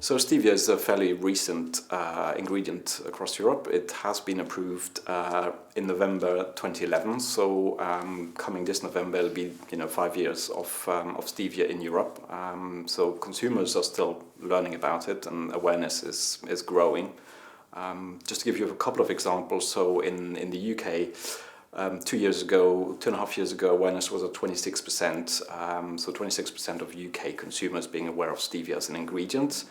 So stevia is a fairly recent ingredient across Europe. It has been approved in November 2011. So coming this November, it'll be 5 years of stevia in Europe. So consumers are still learning about it, and awareness is growing. Just to give you a couple of examples, so in the UK, 2.5 years ago, awareness was at 26%. So 26% of UK consumers being aware of stevia as an ingredient.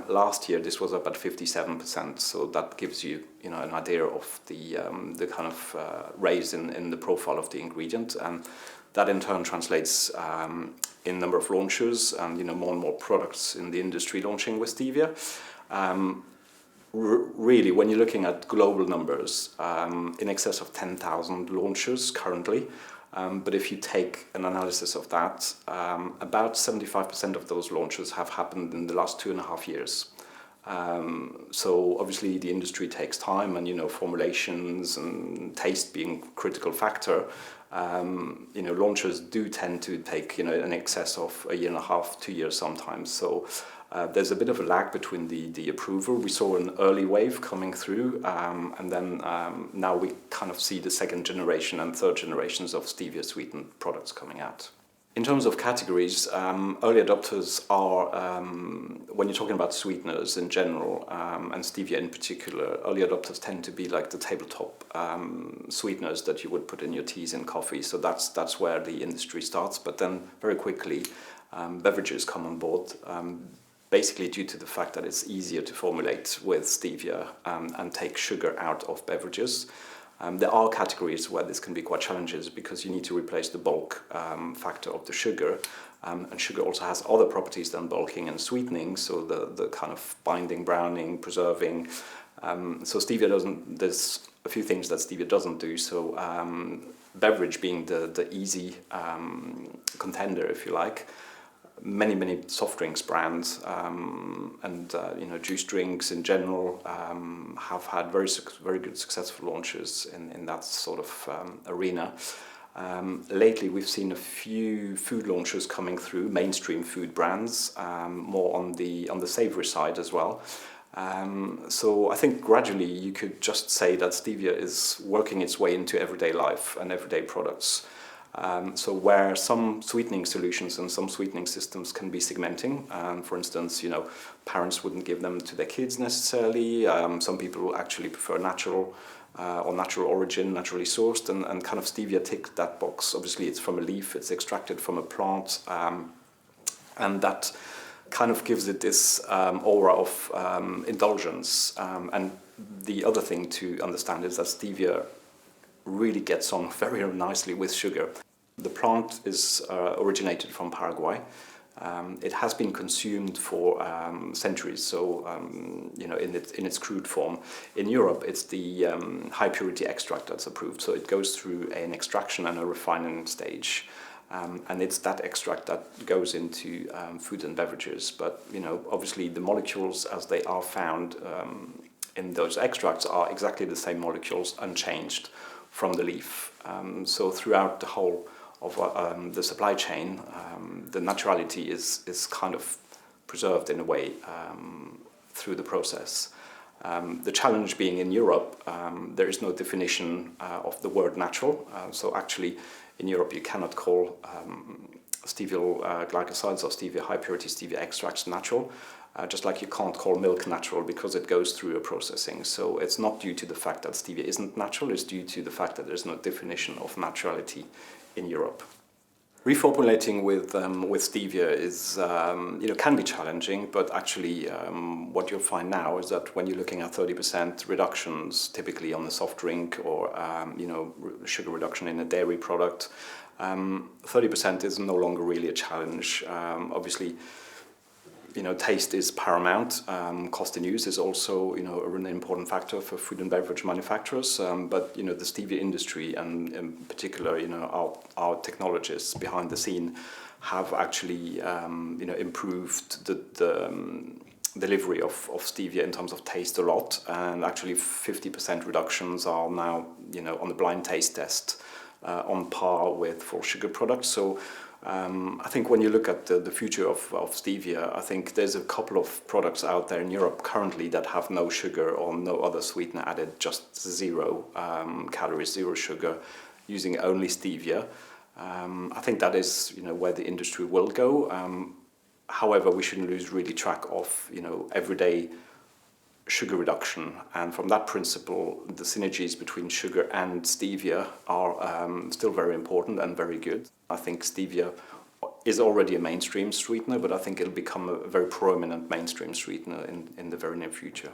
Last year, this was up at 57%. So that gives you, an idea of the kind of raise in the profile of the ingredient, and that in turn translates in number of launches and more and more products in the industry launching with stevia. Really, when you're looking at global numbers, in excess of 10,000 launches currently. But if you take an analysis of that, about 75% of those launches have happened in the last 2.5 years. So obviously the industry takes time, and formulations and taste being critical factor. Launches do tend to take in excess of 1.5 to 2 years sometimes. So there's a bit of a lag between the approval. We saw an early wave coming through, and then now we kind of see the second generation and third generations of stevia sweetened products coming out. In terms of categories, early adopters are, when you're talking about sweeteners in general, and stevia in particular, early adopters tend to be like the tabletop sweeteners that you would put in your teas and coffee. So that's where the industry starts. But then very quickly, beverages come on board, basically due to the fact that it's easier to formulate with stevia and take sugar out of beverages. There are categories where this can be quite challenging because you need to replace the bulk factor of the sugar. And sugar also has other properties than bulking and sweetening, so the kind of binding, browning, preserving. So stevia doesn't, there's a few things that stevia doesn't do. So beverage being the easy contender, if you like. Many soft drinks brands and juice drinks in general have had very good successful launches in that sort of arena. Lately we've seen a few food launches coming through, mainstream food brands, more on the savoury side as well. So I think gradually you could just say that stevia is working its way into everyday life and everyday products. So where some sweetening solutions and some sweetening systems can be segmenting, for instance, parents wouldn't give them to their kids necessarily. Some people actually prefer natural or natural origin, naturally sourced, and kind of stevia tick that box. Obviously, it's from a leaf, it's extracted from a plant, and that kind of gives it this aura of indulgence. And the other thing to understand is that stevia really gets on very nicely with sugar. The plant is originated from Paraguay. It has been consumed for centuries, so in its crude form. In Europe, it's the high purity extract that's approved, so it goes through an extraction and a refining stage. And it's that extract that goes into food and beverages. But obviously the molecules as they are found in those extracts are exactly the same molecules, unchanged from the leaf. So throughout the whole of the supply chain, the naturality is kind of preserved in a way through the process. The challenge being in Europe, there is no definition of the word natural. So actually in Europe you cannot call steviol glycosides or stevia high purity stevia extracts natural. Just like you can't call milk natural because it goes through a processing. So it's not due to the fact that stevia isn't natural, it's due to the fact that there's no definition of naturality in Europe. Reformulating with stevia is can be challenging, but actually what you'll find now is that when you're looking at 30% reductions, typically on a soft drink or sugar reduction in a dairy product, 30% is no longer really a challenge. Obviously, taste is paramount. Cost in use is also, an important factor for food and beverage manufacturers. But the stevia industry and in particular, our technologists behind the scene have actually, improved the delivery of stevia in terms of taste a lot. And actually 50% reductions are now, on the blind taste test, on par with full sugar products. So I think when you look at the future of stevia, I think there's a couple of products out there in Europe currently that have no sugar or no other sweetener added, just 0 calories, 0 sugar, using only stevia. I think that is, where the industry will go. However, we shouldn't lose really track of, everyday sugar reduction, and from that principle, the synergies between sugar and stevia are still very important and very good. I think stevia is already a mainstream sweetener, but I think it'll become a very prominent mainstream sweetener in the very near future.